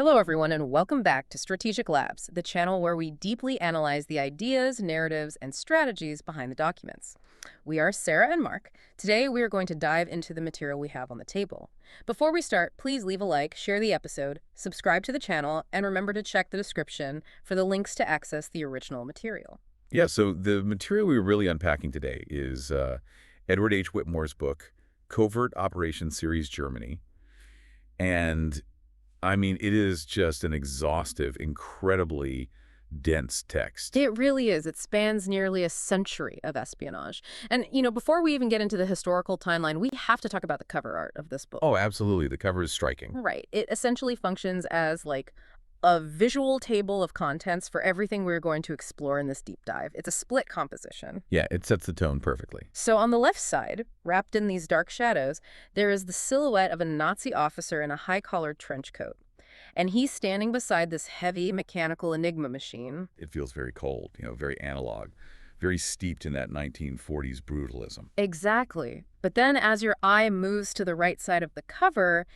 Hello, everyone, and welcome back to Strategic Labs, the channel where we deeply analyze the ideas, narratives, and strategies behind the documents. We are Sarah and Mark. Today, we are going to dive into the material we have on the table. Before we start, please leave a like, share the episode, subscribe to the channel, and remember to check the description for the links to access the original material. Yeah, so the material we're really unpacking today is Edward H. Whitmore's book, Covert Operations Series Germany. And, I mean, it is just an exhaustive, incredibly dense text. It really is. It spans nearly a century of espionage. And, before we even get into the historical timeline, we have to talk about the cover art of this book. Oh, absolutely. The cover is striking. Right. It essentially functions as, like, a visual table of contents for everything we're going to explore in this deep dive. It's a split composition. Yeah, it sets the tone perfectly. So on the left side, wrapped in these dark shadows, there is the silhouette of a Nazi officer in a high-collared trench coat. And he's standing beside this heavy mechanical Enigma machine. It feels very cold, very analog, very steeped in that 1940s brutalism. Exactly. But then as your eye moves to the right side of the cover,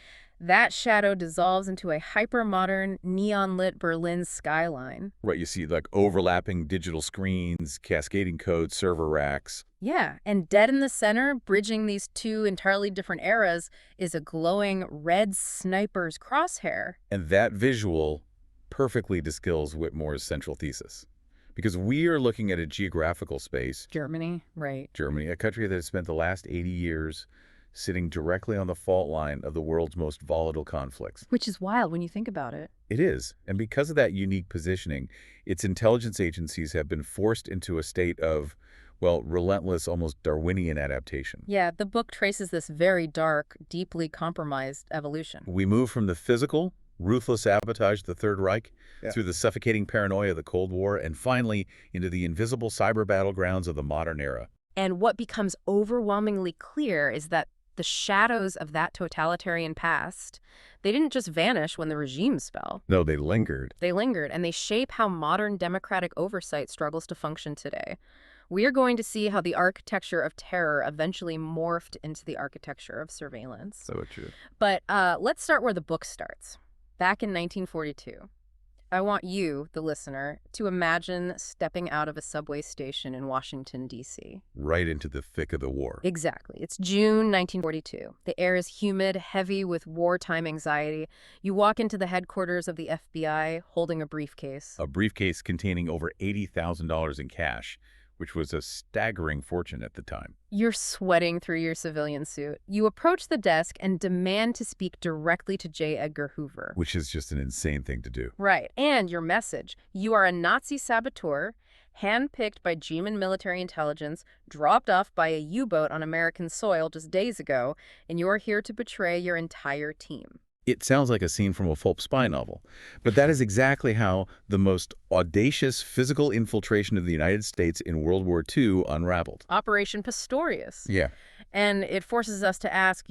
that shadow dissolves into a hyper-modern, neon-lit Berlin skyline. Right, you see like overlapping digital screens, cascading code, server racks. Yeah, and dead in the center, bridging these two entirely different eras, is a glowing red sniper's crosshair. And that visual perfectly distills Whitmore's central thesis. Because we are looking at a geographical space. Germany, right. Germany, a country that has spent the last 80 years sitting directly on the fault line of the world's most volatile conflicts. Which is wild when you think about it. It is. And because of that unique positioning, its intelligence agencies have been forced into a state of, well, relentless, almost Darwinian adaptation. Yeah, the book traces this very dark, deeply compromised evolution. We move from the physical, ruthless sabotage of the Third Reich, through the suffocating paranoia of the Cold War, and finally into the invisible cyber battlegrounds of the modern era. And what becomes overwhelmingly clear is that the shadows of that totalitarian past, they didn't just vanish when the regimes fell. No, they lingered. They lingered, and they shape how modern democratic oversight struggles to function today. We are going to see how the architecture of terror eventually morphed into the architecture of surveillance. So true. But let's start where the book starts. Back in 1942. I want you, the listener, to imagine stepping out of a subway station in Washington, D.C. Right into the thick of the war. Exactly. It's June 1942. The air is humid, heavy with wartime anxiety. You walk into the headquarters of the FBI holding a briefcase. A briefcase containing over $80,000 in cash, which was a staggering fortune at the time. You're sweating through your civilian suit. You approach the desk and demand to speak directly to J. Edgar Hoover. Which is just an insane thing to do. Right. And your message. You are a Nazi saboteur, handpicked by German military intelligence, dropped off by a U-boat on American soil just days ago, and you're here to betray your entire team. It sounds like a scene from a pulp spy novel, but that is exactly how the most audacious physical infiltration of the United States in World War II unraveled. Operation Pistorius. Yeah. And it forces us to ask,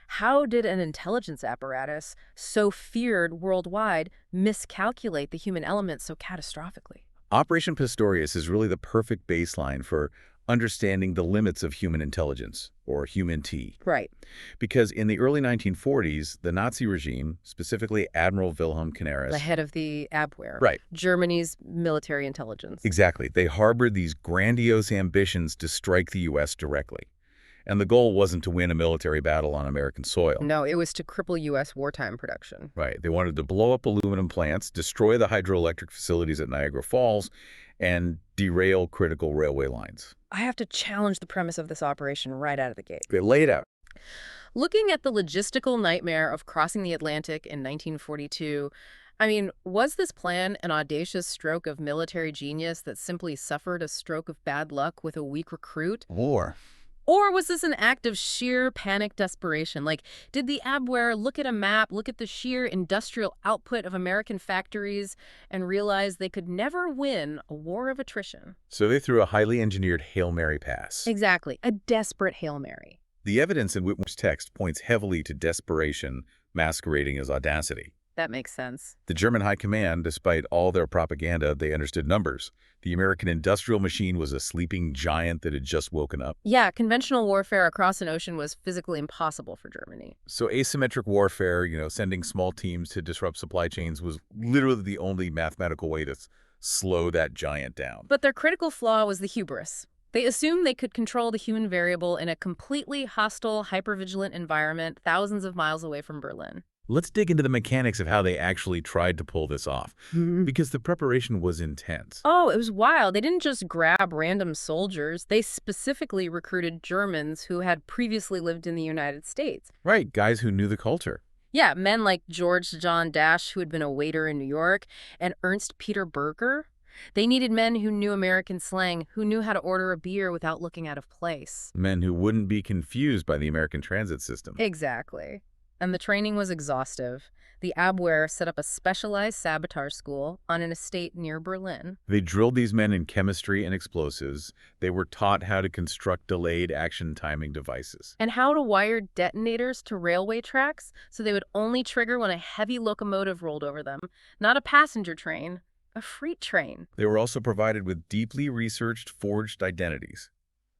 how did an intelligence apparatus so feared worldwide miscalculate the human element so catastrophically? Operation Pistorius is really the perfect baseline for understanding the limits of human intelligence, or human T. Right. Because in the early 1940s, the Nazi regime, specifically Admiral Wilhelm Canaris, The head of the Abwehr. Right. Germany's military intelligence. Exactly. They harbored these grandiose ambitions to strike the U.S. directly. And the goal wasn't to win a military battle on American soil. No, it was to cripple U.S. wartime production. Right. They wanted to blow up aluminum plants, destroy the hydroelectric facilities at Niagara Falls, and derail critical railway lines. I have to challenge the premise of this operation right out of the gate. They lay it out. Looking at the logistical nightmare of crossing the Atlantic in 1942, was this plan an audacious stroke of military genius that simply suffered a stroke of bad luck with a weak recruit? War. Or was this an act of sheer panic desperation? Like, did the Abwehr look at a map, look at the sheer industrial output of American factories, and realize they could never win a war of attrition? So they threw a highly engineered Hail Mary pass. Exactly. A desperate Hail Mary. The evidence in Whitmore's text points heavily to desperation masquerading as audacity. That makes sense. The German high command, despite all their propaganda, they understood numbers. The American industrial machine was a sleeping giant that had just woken up. Yeah, conventional warfare across an ocean was physically impossible for Germany. So asymmetric warfare, sending small teams to disrupt supply chains was literally the only mathematical way to slow that giant down. But their critical flaw was the hubris. They assumed they could control the human variable in a completely hostile, hypervigilant environment thousands of miles away from Berlin. Let's dig into the mechanics of how they actually tried to pull this off, because the preparation was intense. Oh, it was wild. They didn't just grab random soldiers. They specifically recruited Germans who had previously lived in the United States. Right, guys who knew the culture. Yeah, men like George John Dash, who had been a waiter in New York, and Ernst Peter Berger. They needed men who knew American slang, who knew how to order a beer without looking out of place. Men who wouldn't be confused by the American transit system. Exactly. And the training was exhaustive. The Abwehr set up a specialized sabotage school on an estate near Berlin. They drilled these men in chemistry and explosives. They were taught how to construct delayed action timing devices. And how to wire detonators to railway tracks so they would only trigger when a heavy locomotive rolled over them. Not a passenger train, a freight train. They were also provided with deeply researched forged identities.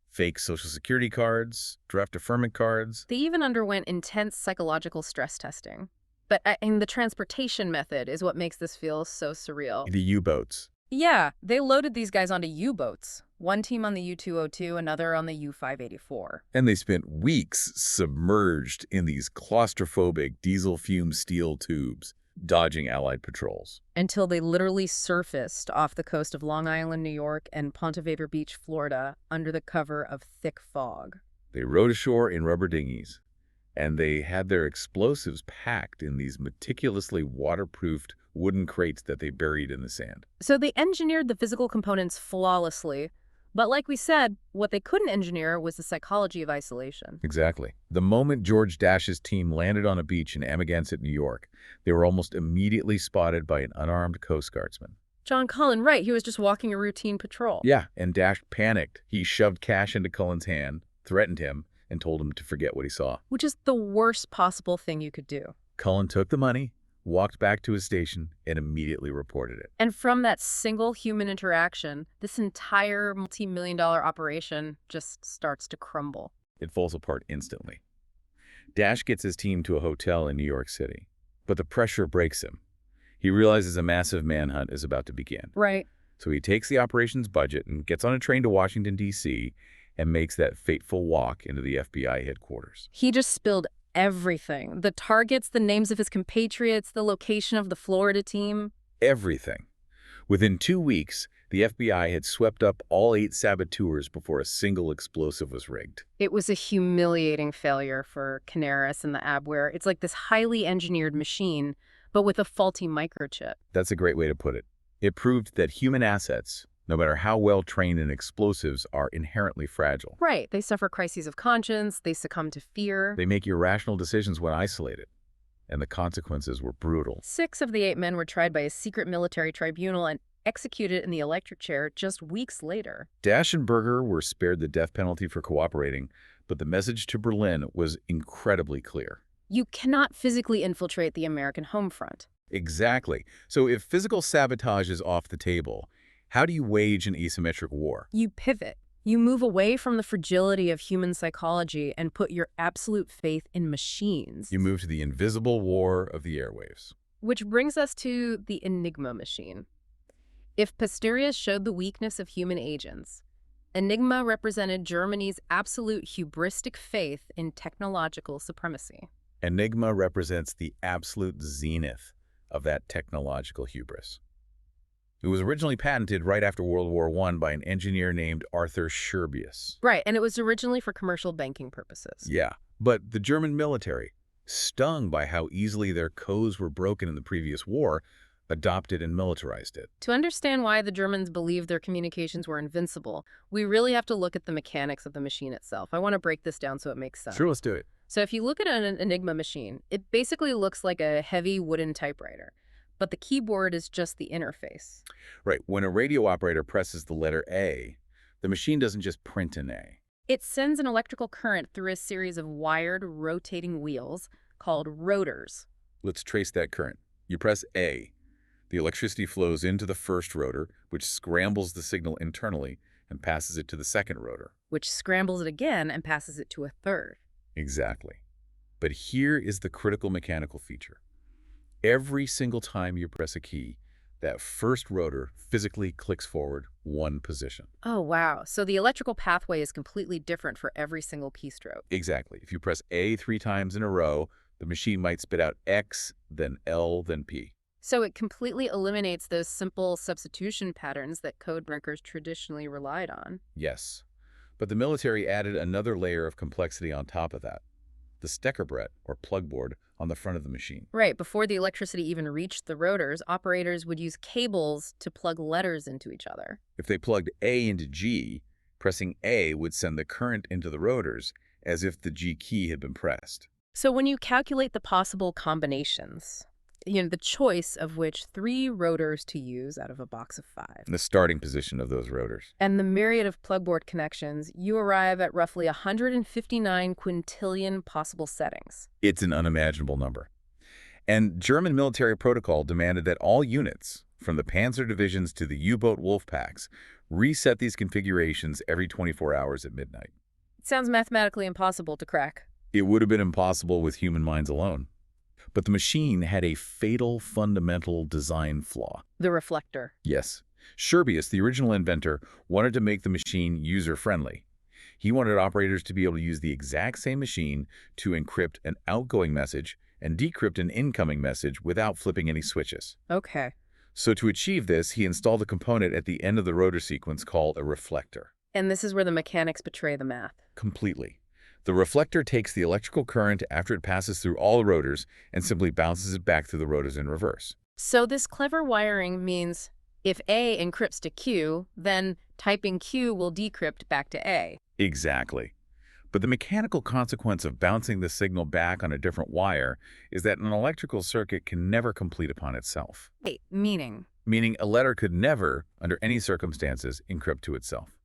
Fake Social Security cards, draft deferment cards. They even underwent intense psychological stress testing. But the transportation method is what makes this feel so surreal. The U-boats. Yeah, they loaded these guys onto U-boats. One team on the U-202, another on the U-584. And they spent weeks submerged in these claustrophobic diesel-fumed steel tubes, dodging Allied patrols. Until they literally surfaced off the coast of Long Island, New York, and Ponte Vedra Beach, Florida, under the cover of thick fog. They rowed ashore in rubber dinghies, and they had their explosives packed in these meticulously waterproofed wooden crates that they buried in the sand. So they engineered the physical components flawlessly. But like we said, what they couldn't engineer was the psychology of isolation. Exactly. The moment George Dash's team landed on a beach in Amagansett, New York, they were almost immediately spotted by an unarmed Coast Guardsman. John Cullen, right, he was just walking a routine patrol. Yeah, and Dash panicked. He shoved cash into Cullen's hand, threatened him, and told him to forget what he saw. Which is the worst possible thing you could do. Cullen took the money, walked back to his station, and immediately reported it. And from that single human interaction, this entire multi-million-dollar operation just starts to crumble. It falls apart instantly. Dash gets his team to a hotel in New York City, but the pressure breaks him. He realizes a massive manhunt is about to begin. Right. So he takes the operations budget and gets on a train to Washington, D.C., and makes that fateful walk into the FBI headquarters. He just spilled everything. The targets, the names of his compatriots, the location of the Florida team. Everything. Within 2 weeks, the FBI had swept up all 8 saboteurs before a single explosive was rigged. It was a humiliating failure for Canaris and the Abwehr. It's like this highly engineered machine, but with a faulty microchip. That's a great way to put it. It proved that human assets, no matter how well trained in explosives, are inherently fragile. Right. They suffer crises of conscience. They succumb to fear. They make irrational decisions when isolated, and the consequences were brutal. 6 of the 8 men were tried by a secret military tribunal and executed in the electric chair just weeks later. Dash and Berger were spared the death penalty for cooperating, but the message to Berlin was incredibly clear. You cannot physically infiltrate the American home front. Exactly. So if physical sabotage is off the table, how do you wage an asymmetric war? You pivot. You move away from the fragility of human psychology and put your absolute faith in machines. You move to the invisible war of the airwaves. Which brings us to the Enigma machine. If Pistorius showed the weakness of human agents, Enigma represented Germany's absolute hubristic faith in technological supremacy. Enigma represents the absolute zenith of that technological hubris. It was originally patented right after World War I by an engineer named Arthur Scherbius. Right, and it was originally for commercial banking purposes. Yeah, but the German military, stung by how easily their codes were broken in the previous war, adopted and militarized it. To understand why the Germans believed their communications were invincible, we really have to look at the mechanics of the machine itself. I want to break this down so it makes sense. Sure, let's do it. So if you look at an Enigma machine, it basically looks like a heavy wooden typewriter, but the keyboard is just the interface. Right, when a radio operator presses the letter A, the machine doesn't just print an A. It sends an electrical current through a series of wired, rotating wheels called rotors. Let's trace that current. You press A. The electricity flows into the first rotor, which scrambles the signal internally and passes it to the second rotor. Which scrambles it again and passes it to a third. Exactly. But here is the critical mechanical feature. Every single time you press a key, that first rotor physically clicks forward one position. Oh, wow. So the electrical pathway is completely different for every single keystroke. Exactly. If you press A 3 times in a row, the machine might spit out X, then L, then P. So it completely eliminates those simple substitution patterns that code breakers traditionally relied on. Yes. But the military added another layer of complexity on top of that. The Steckerbrett, or plug board, on the front of the machine. Right, before the electricity even reached the rotors, operators would use cables to plug letters into each other. If they plugged A into G, pressing A would send the current into the rotors as if the G key had been pressed. So when you calculate the possible combinations, the choice of which 3 rotors to use out of a box of 5, The starting position of those rotors. and the myriad of plugboard connections, you arrive at roughly 159 quintillion possible settings. It's an unimaginable number. And German military protocol demanded that all units, from the panzer divisions to the U-boat wolf packs, reset these configurations every 24 hours at midnight. It sounds mathematically impossible to crack. It would have been impossible with human minds alone. But the machine had a fatal fundamental design flaw. The reflector. Yes. Scherbius, the original inventor, wanted to make the machine user-friendly. He wanted operators to be able to use the exact same machine to encrypt an outgoing message and decrypt an incoming message without flipping any switches. Okay. So to achieve this, he installed a component at the end of the rotor sequence called a reflector. And this is where the mechanics betray the math. Completely. The reflector takes the electrical current after it passes through all the rotors and simply bounces it back through the rotors in reverse. So this clever wiring means if A encrypts to Q, then typing Q will decrypt back to A. Exactly. But the mechanical consequence of bouncing the signal back on a different wire is that an electrical circuit can never complete upon itself. Wait, meaning? Meaning a letter could never, under any circumstances, encrypt to itself.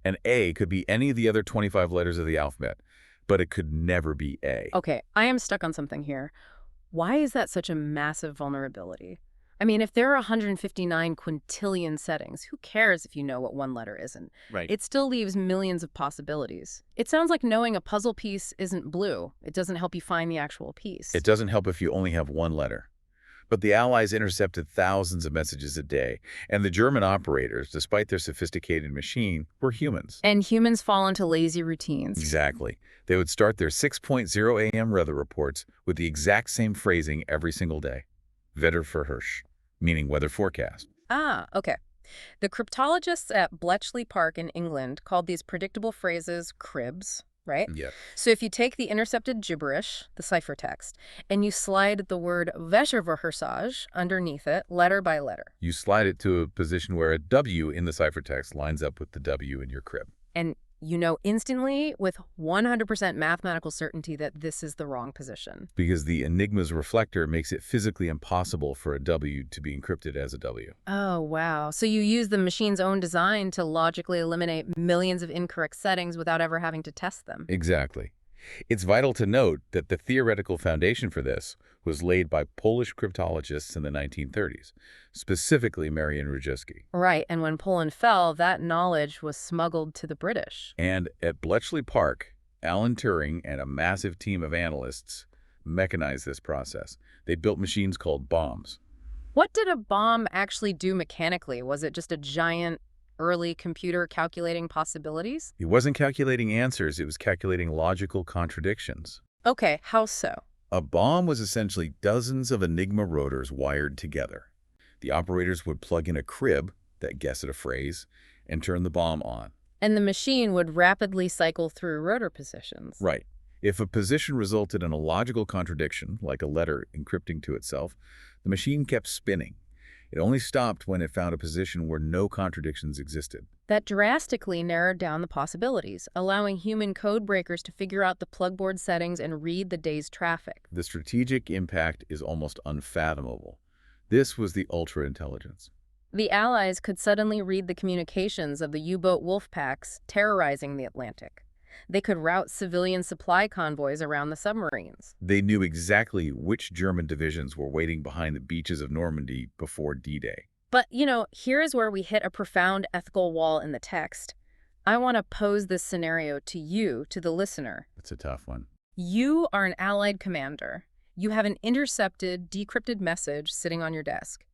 And A could be any of the other 25 letters of the alphabet, but it could never be A. Okay, I am stuck on something here. Why is that such a massive vulnerability? I mean, if there are 159 quintillion settings, who cares if you know what one letter isn't? Right. It still leaves millions of possibilities. It sounds like knowing a puzzle piece isn't blue. It doesn't help you find the actual piece. It doesn't help if you only have one letter. But the Allies intercepted thousands of messages a day, and the German operators, despite their sophisticated machine, were humans. And humans fall into lazy routines. Exactly. They would start their 6:00 a.m. weather reports with the exact same phrasing every single day. Wetter für Hirsch, meaning weather forecast. Ah, okay. The cryptologists at Bletchley Park in England called these predictable phrases cribs, right? Yeah. So if you take the intercepted gibberish, the ciphertext, and you slide the word Wäscheverhörsage underneath it, letter by letter. You slide it to a position where a W in the ciphertext lines up with the W in your crib. And you know instantly with 100% mathematical certainty that this is the wrong position. Because the Enigma's reflector makes it physically impossible for a W to be encrypted as a W. Oh, wow. So you use the machine's own design to logically eliminate millions of incorrect settings without ever having to test them. Exactly. It's vital to note that the theoretical foundation for this was laid by Polish cryptologists in the 1930s, specifically Marian Rejewski. Right, and when Poland fell, that knowledge was smuggled to the British. And at Bletchley Park, Alan Turing and a massive team of analysts mechanized this process. They built machines called bombs. What did a bomb actually do mechanically? Was it just a giant early computer calculating possibilities? It wasn't calculating answers, it was calculating logical contradictions. Okay, how so? A bomb was essentially dozens of Enigma rotors wired together. The operators would plug in a crib that guessed at a phrase and turn the bomb on. And the machine would rapidly cycle through rotor positions. Right. If a position resulted in a logical contradiction, like a letter encrypting to itself, the machine kept spinning. It only stopped when it found a position where no contradictions existed. That drastically narrowed down the possibilities, allowing human code breakers to figure out the plugboard settings and read the day's traffic. The strategic impact is almost unfathomable. This was the ultra-intelligence. The Allies could suddenly read the communications of the U-boat wolf packs terrorizing the Atlantic. They could route civilian supply convoys around the submarines. They knew exactly which German divisions were waiting behind the beaches of Normandy before D-Day. But, here is where we hit a profound ethical wall in the text. I want to pose this scenario to you, to the listener. It's a tough one. You are an Allied commander. You have an intercepted, decrypted message sitting on your desk.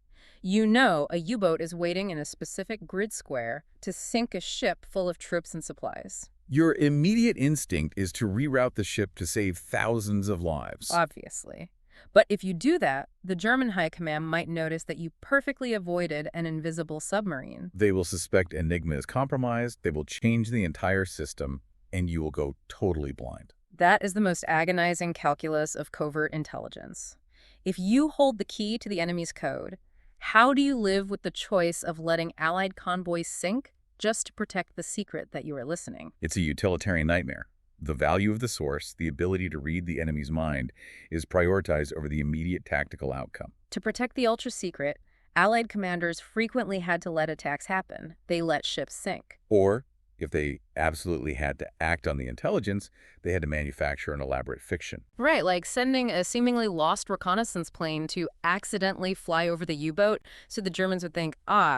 You know a U-boat is waiting in a specific grid square to sink a ship full of troops and supplies. Your immediate instinct is to reroute the ship to save thousands of lives. Obviously. But if you do that, the German High Command might notice that you perfectly avoided an invisible submarine. They will suspect Enigma is compromised, they will change the entire system, and you will go totally blind. That is the most agonizing calculus of covert intelligence. If you hold the key to the enemy's code, how do you live with the choice of letting Allied convoys sink just to protect the secret that you are listening? It's a utilitarian nightmare. The value of the source, the ability to read the enemy's mind, is prioritized over the immediate tactical outcome. To protect the ultra-secret, Allied commanders frequently had to let attacks happen. They let ships sink. Or, if they absolutely had to act on the intelligence, they had to manufacture an elaborate fiction. Right, like sending a seemingly lost reconnaissance plane to accidentally fly over the U-boat so the Germans would think,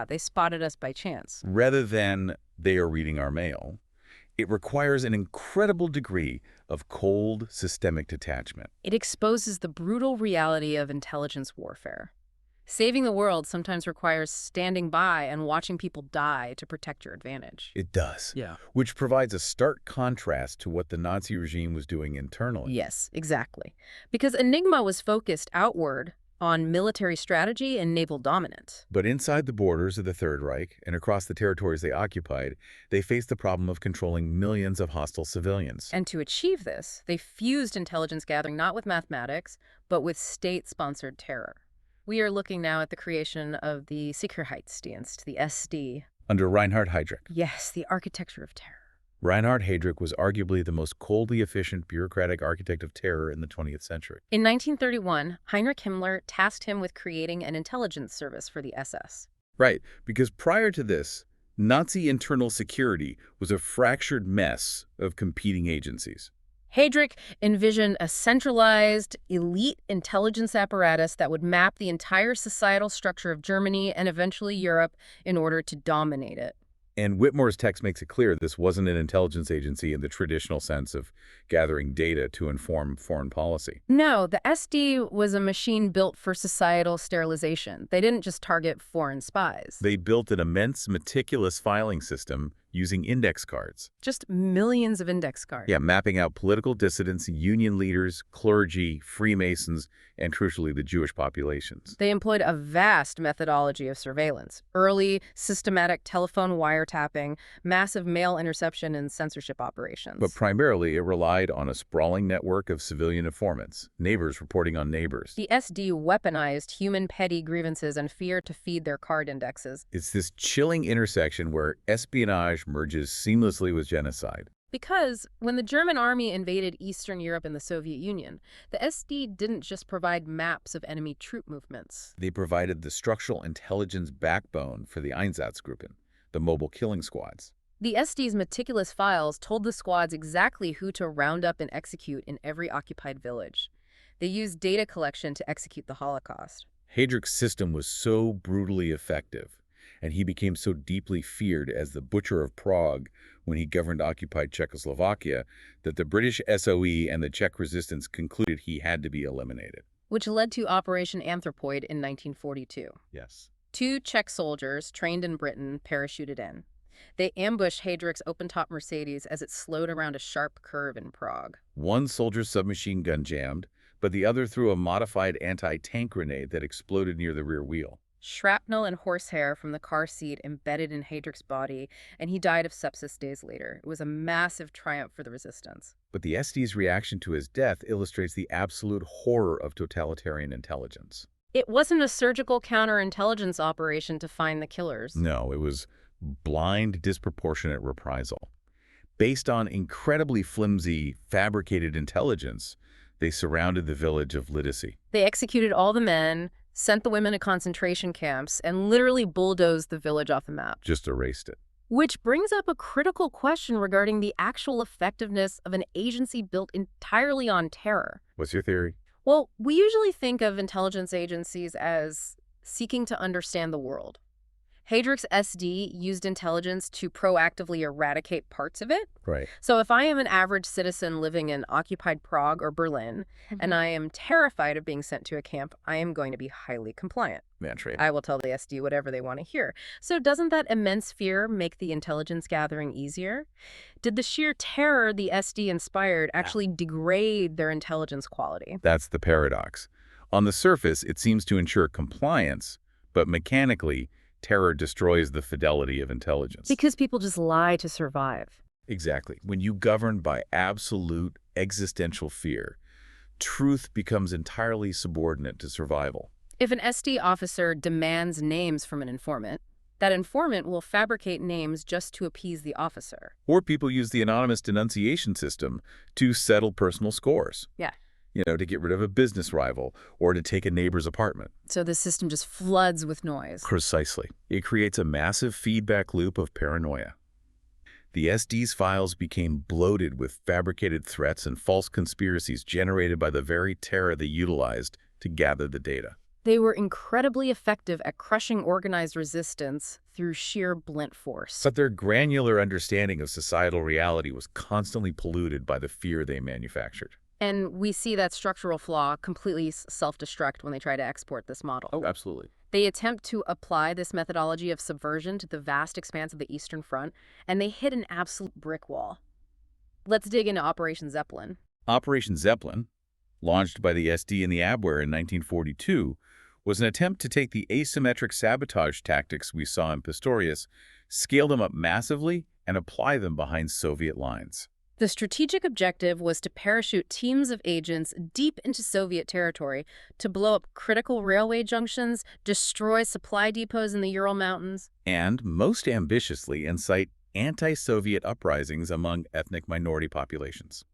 they spotted us by chance. Rather than they are reading our mail, it requires an incredible degree of cold, systemic detachment. It exposes the brutal reality of intelligence warfare. Saving the world sometimes requires standing by and watching people die to protect your advantage. It does. Yeah. Which provides a stark contrast to what the Nazi regime was doing internally. Yes, exactly. Because Enigma was focused outward on military strategy and naval dominance. But inside the borders of the Third Reich and across the territories they occupied, they faced the problem of controlling millions of hostile civilians. And to achieve this, they fused intelligence gathering not with mathematics, but with state-sponsored terror. We are looking now at the creation of the Sicherheitsdienst, the SD. Under Reinhard Heydrich. Yes, the architecture of terror. Reinhard Heydrich was arguably the most coldly efficient bureaucratic architect of terror in the 20th century. In 1931, Heinrich Himmler tasked him with creating an intelligence service for the SS. Right, because prior to this, Nazi internal security was a fractured mess of competing agencies. Heydrich envisioned a centralized, elite intelligence apparatus that would map the entire societal structure of Germany and eventually Europe in order to dominate it. And Whitmore's text makes it clear this wasn't an intelligence agency in the traditional sense of gathering data to inform foreign policy. No, the SD was a machine built for societal sterilization. They didn't just target foreign spies. They built an immense, meticulous filing system using index cards. Just millions of index cards. Yeah, mapping out political dissidents, union leaders, clergy, Freemasons, and crucially, the Jewish populations. They employed a vast methodology of surveillance. Early, systematic telephone wiretapping, massive mail interception, and censorship operations. But primarily, it relied on a sprawling network of civilian informants, neighbors reporting on neighbors. The SD weaponized human petty grievances and fear to feed their card indexes. It's this chilling intersection where espionage merges seamlessly with genocide. Because when the German army invaded Eastern Europe and the Soviet Union, the SD didn't just provide maps of enemy troop movements. They provided the structural intelligence backbone for the Einsatzgruppen, the mobile killing squads. The SD's meticulous files told the squads exactly who to round up and execute in every occupied village. They used data collection to execute the Holocaust. Heydrich's system was so brutally effective, and he became so deeply feared as the Butcher of Prague when he governed occupied Czechoslovakia, that the British SOE and the Czech resistance concluded he had to be eliminated. Which led to Operation Anthropoid in 1942. Yes. 2 Czech soldiers, trained in Britain, parachuted in. They ambushed Heydrich's open-top Mercedes as it slowed around a sharp curve in Prague. One soldier's submachine gun jammed, but the other threw a modified anti-tank grenade that exploded near the rear wheel. Shrapnel and horsehair from the car seat embedded in Heydrich's body, and he died of sepsis days later. It was a massive triumph for the resistance. But the SD's reaction to his death illustrates the absolute horror of totalitarian intelligence. It wasn't a surgical counterintelligence operation to find the killers. No, it was blind, disproportionate reprisal. Based on incredibly flimsy, fabricated intelligence, they surrounded the village of Lidice. They executed all the men, sent the women to concentration camps, and literally bulldozed the village off the map. Just erased it. Which brings up a critical question regarding the actual effectiveness of an agency built entirely on terror. What's your theory? Well, we usually think of intelligence agencies as seeking to understand the world. Heydrich's SD used intelligence to proactively eradicate parts of it. Right. So if I am an average citizen living in occupied Prague or Berlin, and I am terrified of being sent to a camp, I am going to be highly compliant. That's right. I will tell the SD whatever they want to hear. So doesn't that immense fear make the intelligence gathering easier? Did the sheer terror the SD inspired actually degrade their intelligence quality? That's the paradox. On the surface, it seems to ensure compliance, but mechanically, terror destroys the fidelity of intelligence. Because people just lie to survive. Exactly. When you govern by absolute existential fear, truth becomes entirely subordinate to survival. If an SD officer demands names from an informant, that informant will fabricate names just to appease the officer. Or people use the anonymous denunciation system to settle personal scores. Yeah. To get rid of a business rival or to take a neighbor's apartment. So the system just floods with noise. Precisely. It creates a massive feedback loop of paranoia. The SD's files became bloated with fabricated threats and false conspiracies generated by the very terror they utilized to gather the data. They were incredibly effective at crushing organized resistance through sheer blunt force. But their granular understanding of societal reality was constantly polluted by the fear they manufactured. And we see that structural flaw completely self-destruct when they try to export this model. Oh, absolutely. They attempt to apply this methodology of subversion to the vast expanse of the Eastern Front, and they hit an absolute brick wall. Let's dig into Operation Zeppelin. Operation Zeppelin, launched by the SD and the Abwehr in 1942, was an attempt to take the asymmetric sabotage tactics we saw in Pistorius, scale them up massively, and apply them behind Soviet lines. The strategic objective was to parachute teams of agents deep into Soviet territory to blow up critical railway junctions, destroy supply depots in the Ural Mountains, and, most ambitiously, incite anti-Soviet uprisings among ethnic minority populations.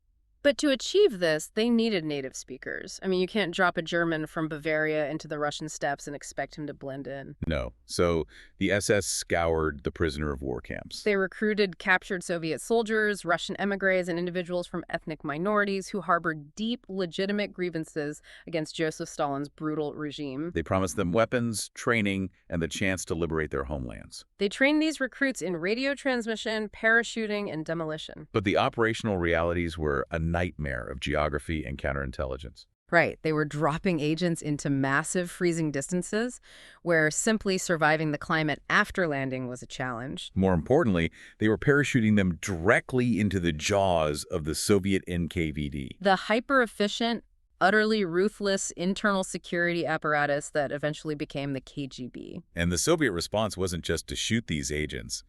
But to achieve this, they needed native speakers. I mean, you can't drop a German from Bavaria into the Russian steppes and expect him to blend in. No. So the SS scoured the prisoner of war camps. They recruited captured Soviet soldiers, Russian émigrés, and individuals from ethnic minorities who harbored deep, legitimate grievances against Joseph Stalin's brutal regime. They promised them weapons, training, and the chance to liberate their homelands. They trained these recruits in radio transmission, parachuting, and demolition. But the operational realities were a nightmare of geography and counterintelligence. Right. They were dropping agents into massive freezing distances where simply surviving the climate after landing was a challenge. More importantly, they were parachuting them directly into the jaws of the Soviet NKVD. The hyper-efficient, utterly ruthless internal security apparatus that eventually became the KGB. And the Soviet response wasn't just to shoot these agents.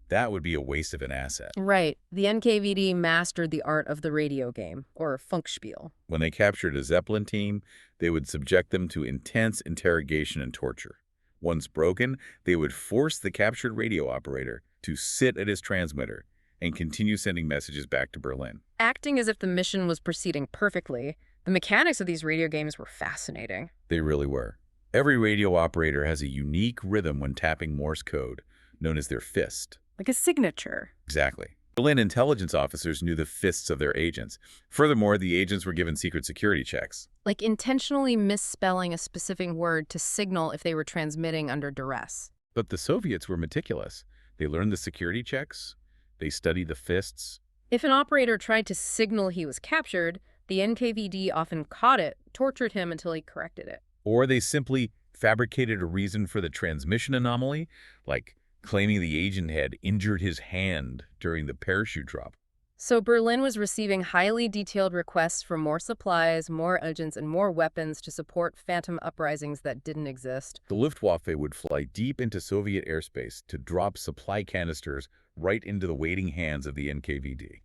That would be a waste of an asset. Right. The NKVD mastered the art of the radio game, or Funkspiel. When they captured a Zeppelin team, they would subject them to intense interrogation and torture. Once broken, they would force the captured radio operator to sit at his transmitter and continue sending messages back to Berlin. Acting as if the mission was proceeding perfectly, the mechanics of these radio games were fascinating. They really were. Every radio operator has a unique rhythm when tapping Morse code, known as their fist. Like a signature. Exactly. Berlin intelligence officers knew the fists of their agents. Furthermore, the agents were given secret security checks. Like intentionally misspelling a specific word to signal if they were transmitting under duress. But the Soviets were meticulous. They learned the security checks. They studied the fists. If an operator tried to signal he was captured, the NKVD often caught it, tortured him until he corrected it. Or they simply fabricated a reason for the transmission anomaly, like claiming the agent had injured his hand during the parachute drop. So Berlin was receiving highly detailed requests for more supplies, more agents, and more weapons to support phantom uprisings that didn't exist. The Luftwaffe would fly deep into Soviet airspace to drop supply canisters right into the waiting hands of the NKVD.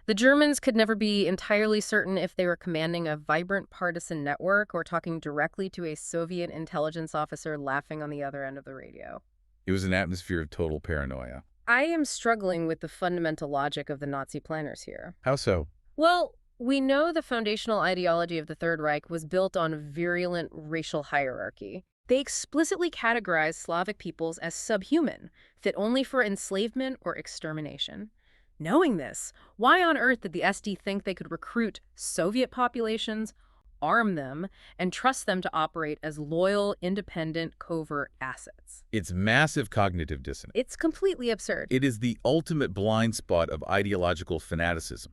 The Germans could never be entirely certain if they were commanding a vibrant partisan network or talking directly to a Soviet intelligence officer laughing on the other end of the radio. It was an atmosphere of total paranoia. I am struggling with the fundamental logic of the Nazi planners here. How so? Well, we know the foundational ideology of the Third Reich was built on virulent racial hierarchy. They explicitly categorized Slavic peoples as subhuman, fit only for enslavement or extermination. Knowing this, why on earth did the SD think they could recruit Soviet populations, arm them, and trust them to operate as loyal, independent, covert assets? It's massive cognitive dissonance. It's completely absurd. It is the ultimate blind spot of ideological fanaticism.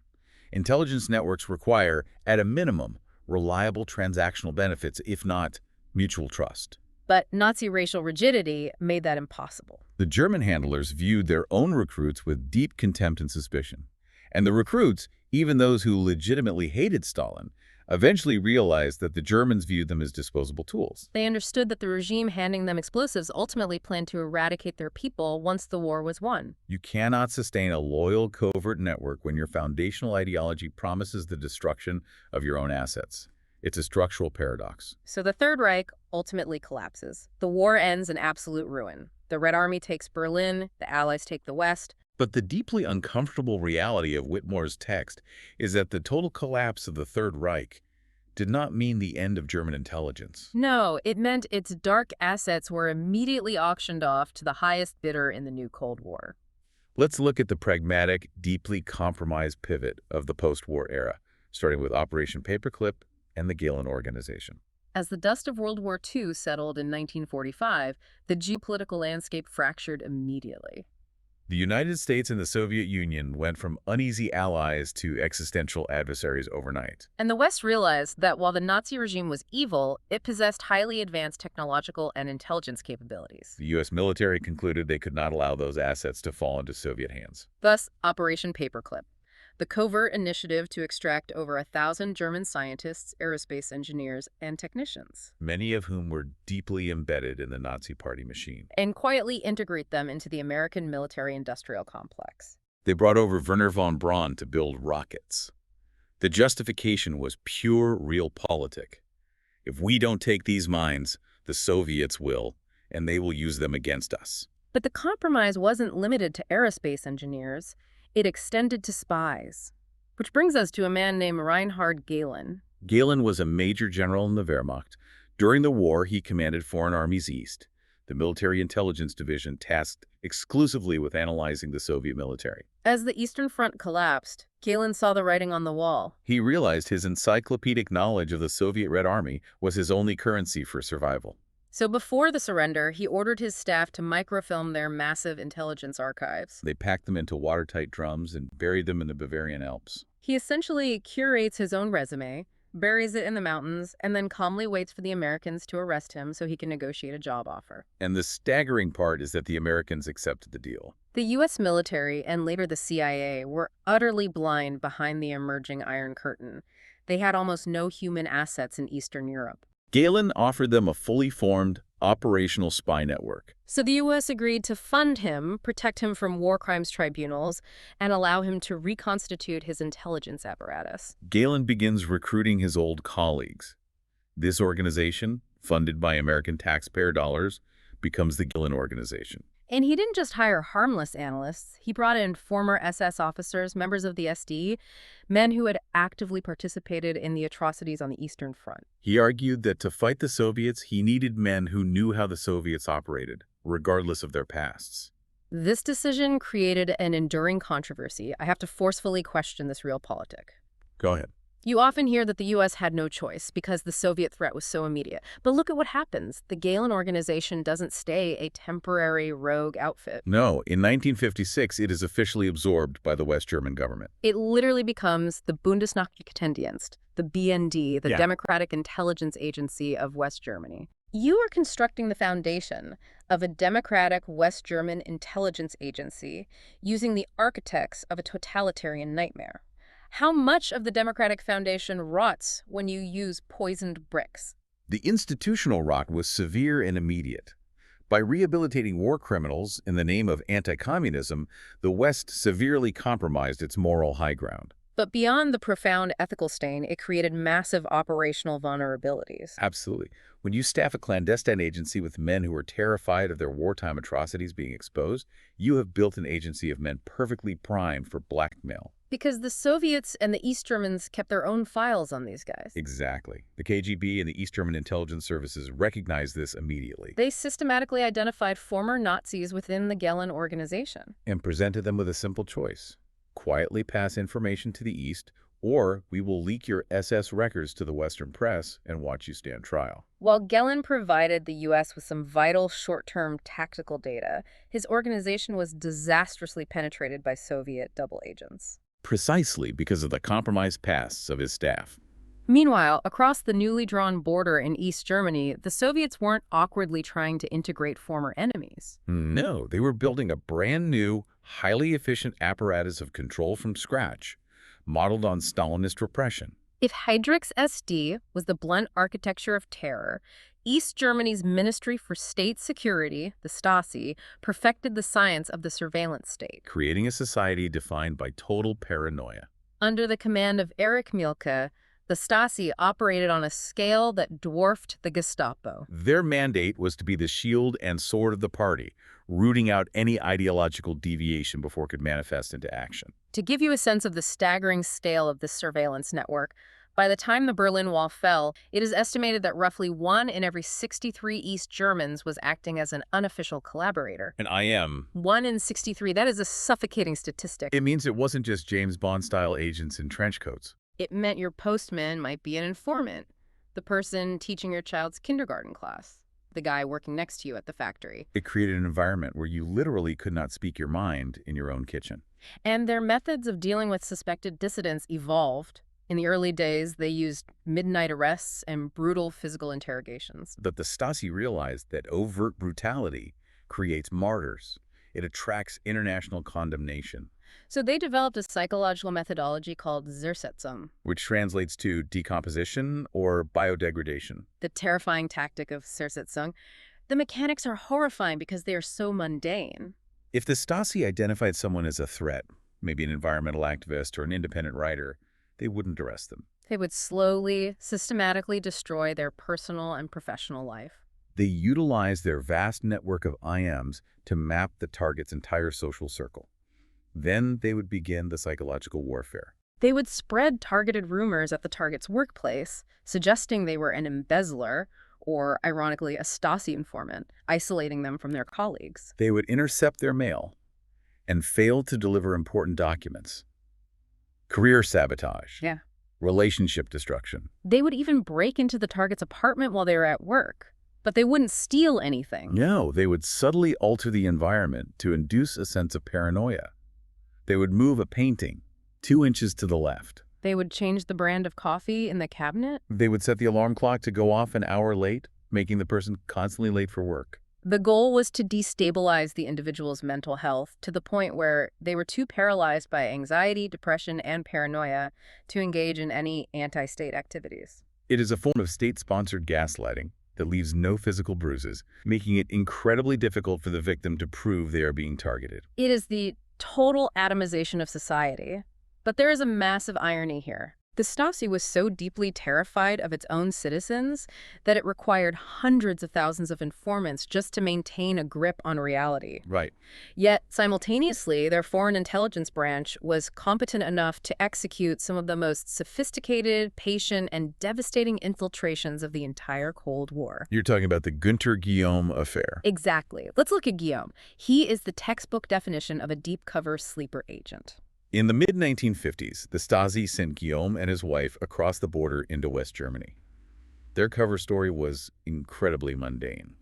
Intelligence networks require, at a minimum, reliable transactional benefits, if not mutual trust. But Nazi racial rigidity made that impossible. The German handlers viewed their own recruits with deep contempt and suspicion. And the recruits, even those who legitimately hated Stalin, eventually realized that the Germans viewed them as disposable tools. They understood that the regime handing them explosives ultimately planned to eradicate their people once the war was won. You cannot sustain a loyal covert network when your foundational ideology promises the destruction of your own assets. It's a structural paradox. So the Third Reich ultimately collapses. The war ends in absolute ruin. The Red Army takes Berlin, the Allies take the West. But the deeply uncomfortable reality of Whitmore's text is that the total collapse of the Third Reich did not mean the end of German intelligence. No, it meant its dark assets were immediately auctioned off to the highest bidder in the new Cold War. Let's look at the pragmatic, deeply compromised pivot of the post-war era, starting with Operation Paperclip and the Gehlen Organization. As the dust of World War II settled in 1945, the geopolitical landscape fractured immediately. The United States and the Soviet Union went from uneasy allies to existential adversaries overnight. And the West realized that while the Nazi regime was evil, it possessed highly advanced technological and intelligence capabilities. The U.S. military concluded they could not allow those assets to fall into Soviet hands. Thus, Operation Paperclip, the covert initiative to extract over 1,000 German scientists, aerospace engineers, and technicians, Many of whom were deeply embedded in the Nazi Party machine. and quietly integrate them into the American military-industrial complex. They brought over Werner von Braun to build rockets. The justification was pure realpolitik. If we don't take these mines, the Soviets will, and they will use them against us. But the compromise wasn't limited to aerospace engineers. It extended to spies. Which brings us to a man named Reinhard Gehlen. Gehlen was a major general in the Wehrmacht. During the war, he commanded Foreign Armies East, the military intelligence division tasked exclusively with analyzing the Soviet military. As the Eastern Front collapsed, Gehlen saw the writing on the wall. He realized his encyclopedic knowledge of the Soviet Red Army was his only currency for survival. So before the surrender, he ordered his staff to microfilm their massive intelligence archives. They packed them into watertight drums and buried them in the Bavarian Alps. He essentially curates his own resume, buries it in the mountains, and then calmly waits for the Americans to arrest him so he can negotiate a job offer. And the staggering part is that the Americans accepted the deal. The U.S. military and later the CIA were utterly blind behind the emerging Iron Curtain. They had almost no human assets in Eastern Europe. Gehlen offered them a fully formed, operational spy network. So the U.S. agreed to fund him, protect him from war crimes tribunals, and allow him to reconstitute his intelligence apparatus. Gehlen begins recruiting his old colleagues. This organization, funded by American taxpayer dollars, becomes the Gehlen Organization. And he didn't just hire harmless analysts. He brought in former SS officers, members of the SD, men who had actively participated in the atrocities on the Eastern Front. He argued that to fight the Soviets, he needed men who knew how the Soviets operated, regardless of their pasts. This decision created an enduring controversy. I have to forcefully question this realpolitik. Go ahead. You often hear that the U.S. had no choice because the Soviet threat was so immediate. But look at what happens. The Gehlen Organization doesn't stay a temporary rogue outfit. No, in 1956, it is officially absorbed by the West German government. It literally becomes the Bundesnachrichtendienst, the BND, the Democratic Intelligence Agency of West Germany. You are constructing the foundation of a democratic West German intelligence agency using the architects of a totalitarian nightmare. How much of the democratic foundation rots when you use poisoned bricks? The institutional rot was severe and immediate. By rehabilitating war criminals in the name of anti-communism, the West severely compromised its moral high ground. But beyond the profound ethical stain, it created massive operational vulnerabilities. Absolutely. When you staff a clandestine agency with men who are terrified of their wartime atrocities being exposed, you have built an agency of men perfectly primed for blackmail. Because the Soviets and the East Germans kept their own files on these guys. Exactly. The KGB and the East German intelligence services recognized this immediately They systematically identified former Nazis within the Gehlen organization. and presented them with a simple choice. Quietly pass information to the East, or we will leak your SS records to the Western press and watch you stand trial. While Gehlen provided the U.S. with some vital short-term tactical data, his organization was disastrously penetrated by Soviet double agents. Precisely because of the compromised pasts of his staff. Meanwhile, across the newly drawn border in East Germany, the Soviets weren't awkwardly trying to integrate former enemies. No, they were building a brand new, highly efficient apparatus of control from scratch, modeled on Stalinist repression. If Heydrich's SD was the blunt architecture of terror, East Germany's Ministry for State Security, the Stasi, perfected the science of the surveillance state. Creating a society defined by total paranoia. Under the command of Erich Mielke, the Stasi operated on a scale that dwarfed the Gestapo. Their mandate was to be the shield and sword of the party, rooting out any ideological deviation before it could manifest into action. To give you a sense of the staggering scale of this surveillance network, by the time the Berlin Wall fell, it is estimated that roughly 1 in every 63 East Germans was acting as an unofficial collaborator. And I am. 1 in 63, that is a suffocating statistic. It means it wasn't just James Bond-style agents in trench coats. It meant your postman might be an informant, the person teaching your child's kindergarten class, the guy working next to you at the factory. It created an environment where you literally could not speak your mind in your own kitchen. And their methods of dealing with suspected dissidents evolved. In the early days, they used midnight arrests and brutal physical interrogations. But the Stasi realized that overt brutality creates martyrs. It attracts international condemnation. So they developed a psychological methodology called Zersetzung, Which translates to decomposition or biodegradation. the terrifying tactic of Zersetzung. The mechanics are horrifying because they are so mundane. If the Stasi identified someone as a threat, maybe an environmental activist or an independent writer, they wouldn't arrest them. They would slowly, systematically destroy their personal and professional life. They utilized their vast network of IMs to map the target's entire social circle. Then they would begin the psychological warfare. They would spread targeted rumors at the target's workplace, suggesting they were an embezzler or, ironically, a Stasi informant, isolating them from their colleagues. They would intercept their mail and fail to deliver important documents. Career sabotage. Yeah. Relationship destruction. They would even break into the target's apartment while they were at work, but they wouldn't steal anything. No, they would subtly alter the environment to induce a sense of paranoia. They would move a painting 2 inches to the left. They would change the brand of coffee in the cabinet. They would set the alarm clock to go off an hour late, making the person constantly late for work. The goal was to destabilize the individual's mental health to the point where they were too paralyzed by anxiety, depression, and paranoia to engage in any anti-state activities. It is a form of state-sponsored gaslighting that leaves no physical bruises, making it incredibly difficult for the victim to prove they are being targeted. It is the total atomization of society. But there is a massive irony here. The Stasi was so deeply terrified of its own citizens that it required hundreds of thousands of informants just to maintain a grip on reality. Right. Yet, simultaneously, their foreign intelligence branch was competent enough to execute some of the most sophisticated, patient, and devastating infiltrations of the entire Cold War. You're talking about the Günter Guillaume affair. Exactly. Let's look at Guillaume. He is the textbook definition of a deep-cover sleeper agent. In the mid-1950s, the Stasi sent Guillaume and his wife across the border into West Germany. Their cover story was incredibly mundane.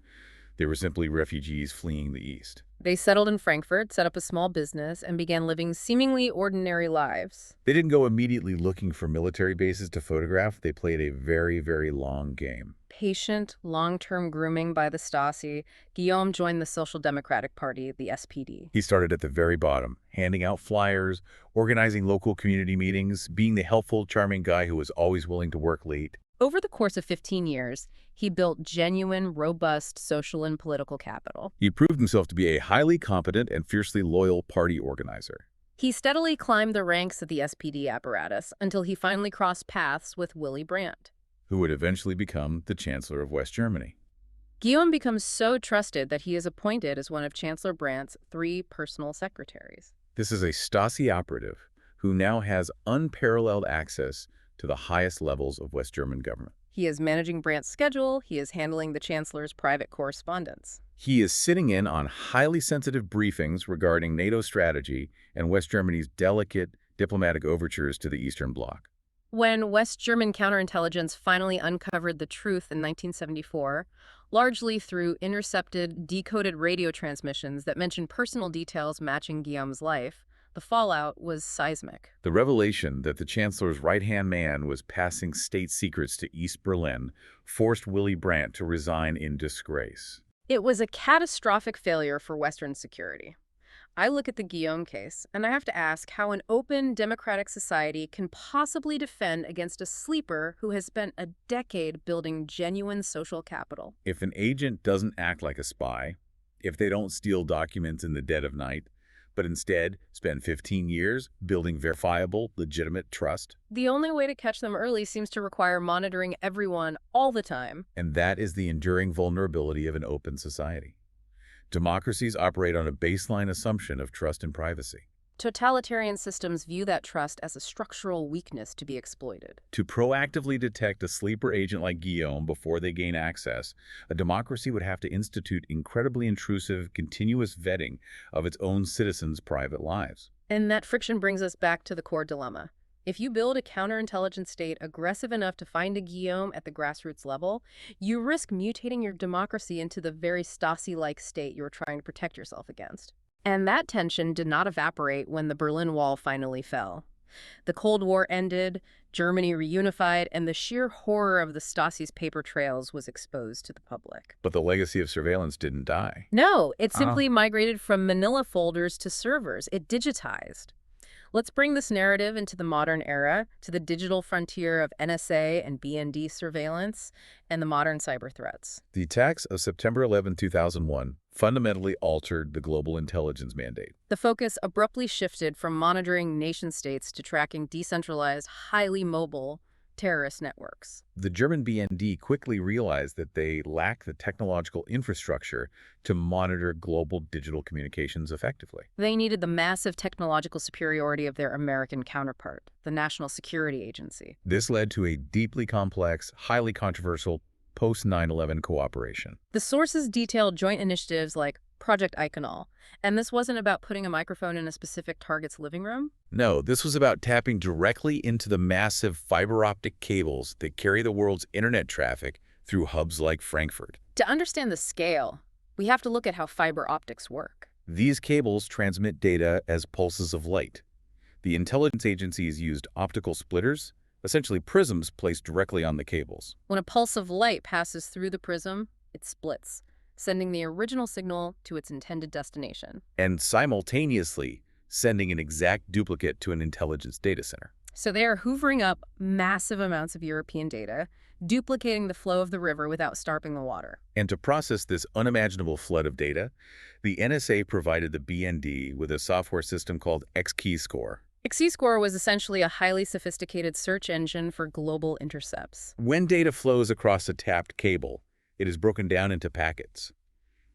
They were simply refugees fleeing the East. They settled in Frankfurt, set up a small business, and began living seemingly ordinary lives. They didn't go immediately looking for military bases to photograph. They played a very, very long game. Patient, long-term grooming by the Stasi, Guillaume joined the Social Democratic Party, the SPD. He started at the very bottom, handing out flyers, organizing local community meetings, being the helpful, charming guy who was always willing to work late. Over the course of 15 years, he built genuine, robust social and political capital. He proved himself to be a highly competent and fiercely loyal party organizer. He steadily climbed the ranks of the SPD apparatus until he finally crossed paths with Willy Brandt, who would eventually become the Chancellor of West Germany. Guillaume becomes so trusted that he is appointed as one of Chancellor Brandt's 3 personal secretaries. This is a Stasi operative who now has unparalleled access to the highest levels of West German government. He is managing Brandt's schedule. He is handling the chancellor's private correspondence. He is sitting in on highly sensitive briefings regarding NATO strategy and West Germany's delicate diplomatic overtures to the Eastern Bloc. When West German counterintelligence finally uncovered the truth in 1974, largely through intercepted, decoded radio transmissions that mentioned personal details matching Guillaume's life, the fallout was seismic. The revelation that the Chancellor's right-hand man was passing state secrets to East Berlin forced Willy Brandt to resign in disgrace. It was a catastrophic failure for Western security. I look at the Guillaume case, and I have to ask how an open, democratic society can possibly defend against a sleeper who has spent a decade building genuine social capital. If an agent doesn't act like a spy, if they don't steal documents in the dead of night, but instead spend 15 years building verifiable, legitimate trust. The only way to catch them early seems to require monitoring everyone all the time. And that is the enduring vulnerability of an open society. Democracies operate on a baseline assumption of trust and privacy. Totalitarian systems view that trust as a structural weakness to be exploited. To proactively detect a sleeper agent like Guillaume before they gain access, a democracy would have to institute incredibly intrusive, continuous vetting of its own citizens' private lives. And that friction brings us back to the core dilemma. If you build a counterintelligence state aggressive enough to find a Guillaume at the grassroots level, you risk mutating your democracy into the very Stasi-like state you're trying to protect yourself against. And that tension did not evaporate when the Berlin Wall finally fell. The Cold War ended, Germany reunified, and the sheer horror of the Stasi's paper trails was exposed to the public. But the legacy of surveillance didn't die. No, it simply migrated from manila folders to servers. It digitized. Let's bring this narrative into the modern era, to the digital frontier of NSA and BND surveillance and the modern cyber threats. The attacks of September 11, 2001 fundamentally altered the global intelligence mandate. The focus abruptly shifted from monitoring nation-states to tracking decentralized, highly mobile terrorist networks. The German BND quickly realized that they lacked the technological infrastructure to monitor global digital communications effectively. They needed the massive technological superiority of their American counterpart, the National Security Agency. This led to a deeply complex, highly controversial post-9/11 cooperation. The sources detailed joint initiatives like Project Iconol, and this wasn't about putting a microphone in a specific target's living room. No, this was about tapping directly into the massive fiber optic cables that carry the world's internet traffic through hubs like Frankfurt. To understand the scale, we have to look at how fiber optics work. These cables transmit data as pulses of light. The intelligence agencies used optical splitters, essentially prisms placed directly on the cables. When a pulse of light passes through the prism, it splits, sending the original signal to its intended destination. And simultaneously sending an exact duplicate to an intelligence data center. So they are hoovering up massive amounts of European data, duplicating the flow of the river without starving the water. And to process this unimaginable flood of data, the NSA provided the BND with a software system called XKeyscore. XKeyscore was essentially a highly sophisticated search engine for global intercepts. When data flows across a tapped cable, it is broken down into packets.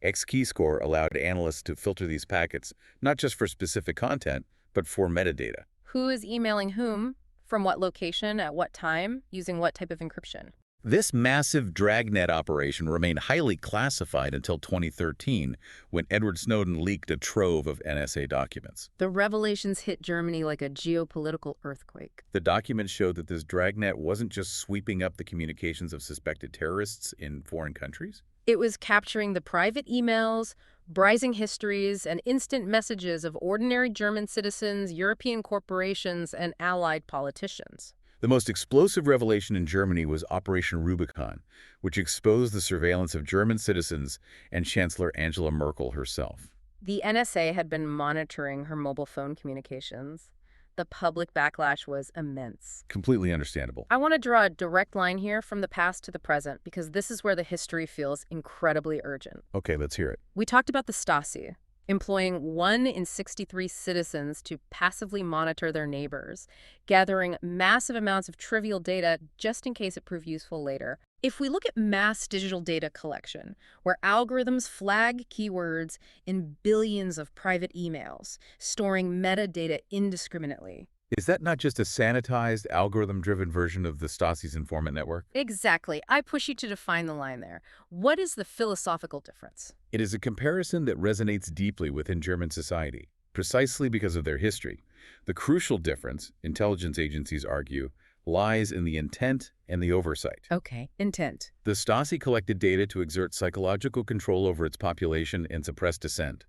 XKeyscore allowed analysts to filter these packets, not just for specific content, but for metadata. Who is emailing whom, from what location, at what time, using what type of encryption? This massive dragnet operation remained highly classified until 2013, when Edward Snowden leaked a trove of NSA documents. The revelations hit Germany like a geopolitical earthquake. The documents showed that this dragnet wasn't just sweeping up the communications of suspected terrorists in foreign countries. It was capturing the private emails, browsing histories, and instant messages of ordinary German citizens, European corporations, and allied politicians. The most explosive revelation in Germany was Operation Rubicon, which exposed the surveillance of German citizens and Chancellor Angela Merkel herself. The NSA had been monitoring her mobile phone communications. The public backlash was immense. Completely understandable. I want to draw a direct line here from the past to the present because this is where the history feels incredibly urgent. Okay, let's hear it. We talked about the Stasi, employing 1 in 63 citizens to passively monitor their neighbors, gathering massive amounts of trivial data just in case it proved useful later. If we look at mass digital data collection, where algorithms flag keywords in billions of private emails, storing metadata indiscriminately, Is that not just a sanitized, algorithm-driven version of the Stasi's informant network? Exactly. I push you to define the line there. What is the philosophical difference? It is a comparison that resonates deeply within German society, precisely because of their history. The crucial difference, intelligence agencies argue, lies in the intent and the oversight. Okay, intent. The Stasi collected data to exert psychological control over its population and suppress dissent.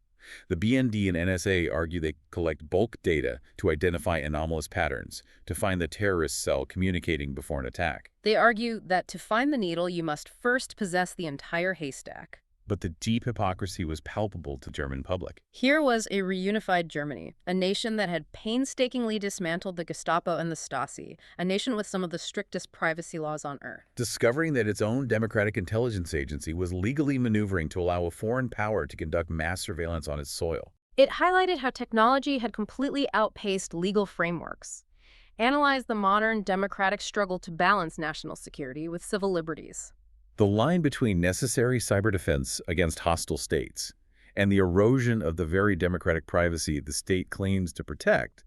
The BND and NSA argue they collect bulk data to identify anomalous patterns, to find the terrorist cell communicating before an attack. They argue that to find the needle, you must first possess the entire haystack. But the deep hypocrisy was palpable to the German public. Here was a reunified Germany, a nation that had painstakingly dismantled the Gestapo and the Stasi, a nation with some of the strictest privacy laws on earth. Discovering that its own democratic intelligence agency was legally maneuvering to allow a foreign power to conduct mass surveillance on its soil. It highlighted how technology had completely outpaced legal frameworks, analyzed the modern democratic struggle to balance national security with civil liberties. The line between necessary cyber defense against hostile states and the erosion of the very democratic privacy the state claims to protect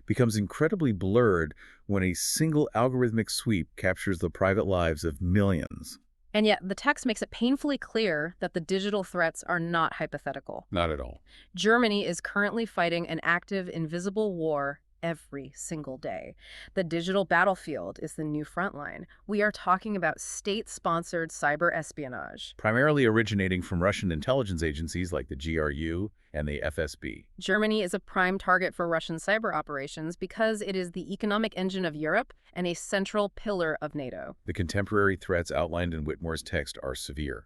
becomes incredibly blurred when a single algorithmic sweep captures the private lives of millions. And yet, the text makes it painfully clear that the digital threats are not hypothetical. Not at all. Germany is currently fighting an active, invisible war every single day. The digital battlefield is the new front line. We are talking about state-sponsored cyber espionage. Primarily originating from Russian intelligence agencies like the GRU and the FSB. Germany is a prime target for Russian cyber operations because it is the economic engine of Europe and a central pillar of NATO. The contemporary threats outlined in Whitmore's text are severe.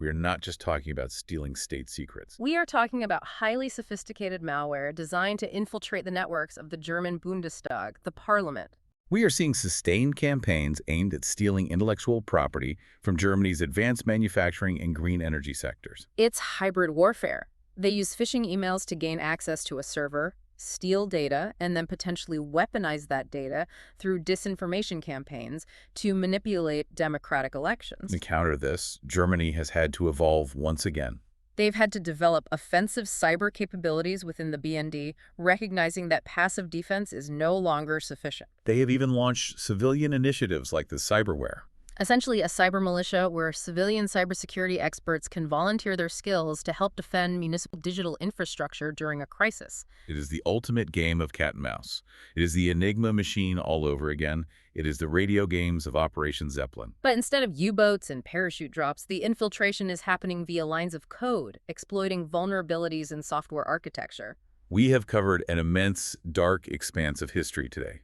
We are not just talking about stealing state secrets. We are talking about highly sophisticated malware designed to infiltrate the networks of the German Bundestag, the parliament. We are seeing sustained campaigns aimed at stealing intellectual property from Germany's advanced manufacturing and green energy sectors. It's hybrid warfare. They use phishing emails to gain access to a server, steal data, and then potentially weaponize that data through disinformation campaigns to manipulate democratic elections. To counter this, Germany has had to evolve once again. They've had to develop offensive cyber capabilities within the BND, recognizing that passive defense is no longer sufficient. They have even launched civilian initiatives like the Cyberwar. Essentially, a cyber militia where civilian cybersecurity experts can volunteer their skills to help defend municipal digital infrastructure during a crisis. It is the ultimate game of cat and mouse. It is the Enigma machine all over again. It is the radio games of Operation Zeppelin. But instead of U-boats and parachute drops, the infiltration is happening via lines of code, exploiting vulnerabilities in software architecture. We have covered an immense, dark expanse of history today.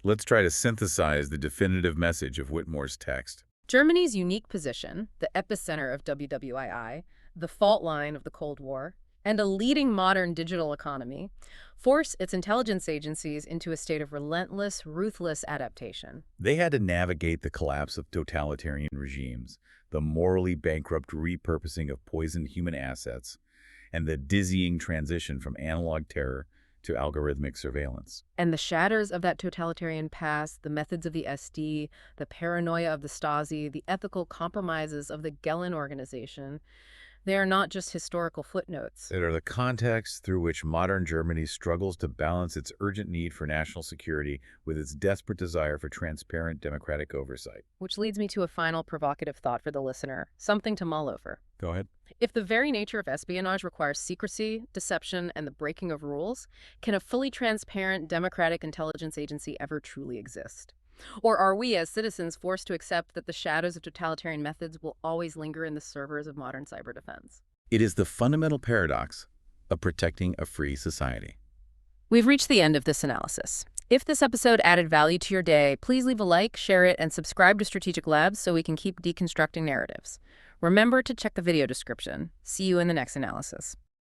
Let's try to synthesize the definitive message of Whitmore's text. Germany's unique position, the epicenter of WWII, the fault line of the Cold War, and a leading modern digital economy, force its intelligence agencies into a state of relentless, ruthless adaptation. They had to navigate the collapse of totalitarian regimes, the morally bankrupt repurposing of poisoned human assets, and the dizzying transition from analog terror to algorithmic surveillance. And the shatters of that totalitarian past, the methods of the SD, the paranoia of the Stasi, the ethical compromises of the Gehlen organization, they are not just historical footnotes. They are the context through which modern Germany struggles to balance its urgent need for national security with its desperate desire for transparent democratic oversight. Which leads me to a final provocative thought for the listener, something to mull over. Go ahead. If the very nature of espionage requires secrecy, deception, and the breaking of rules, can a fully transparent democratic intelligence agency ever truly exist? Or are we, as citizens, forced to accept that the shadows of totalitarian methods will always linger in the servers of modern cyber defense? It is the fundamental paradox of protecting a free society. We've reached the end of this analysis. If this episode added value to your day, please leave a like, share it, and subscribe to Strategic Labs so we can keep deconstructing narratives. Remember to check the video description. See you in the next analysis.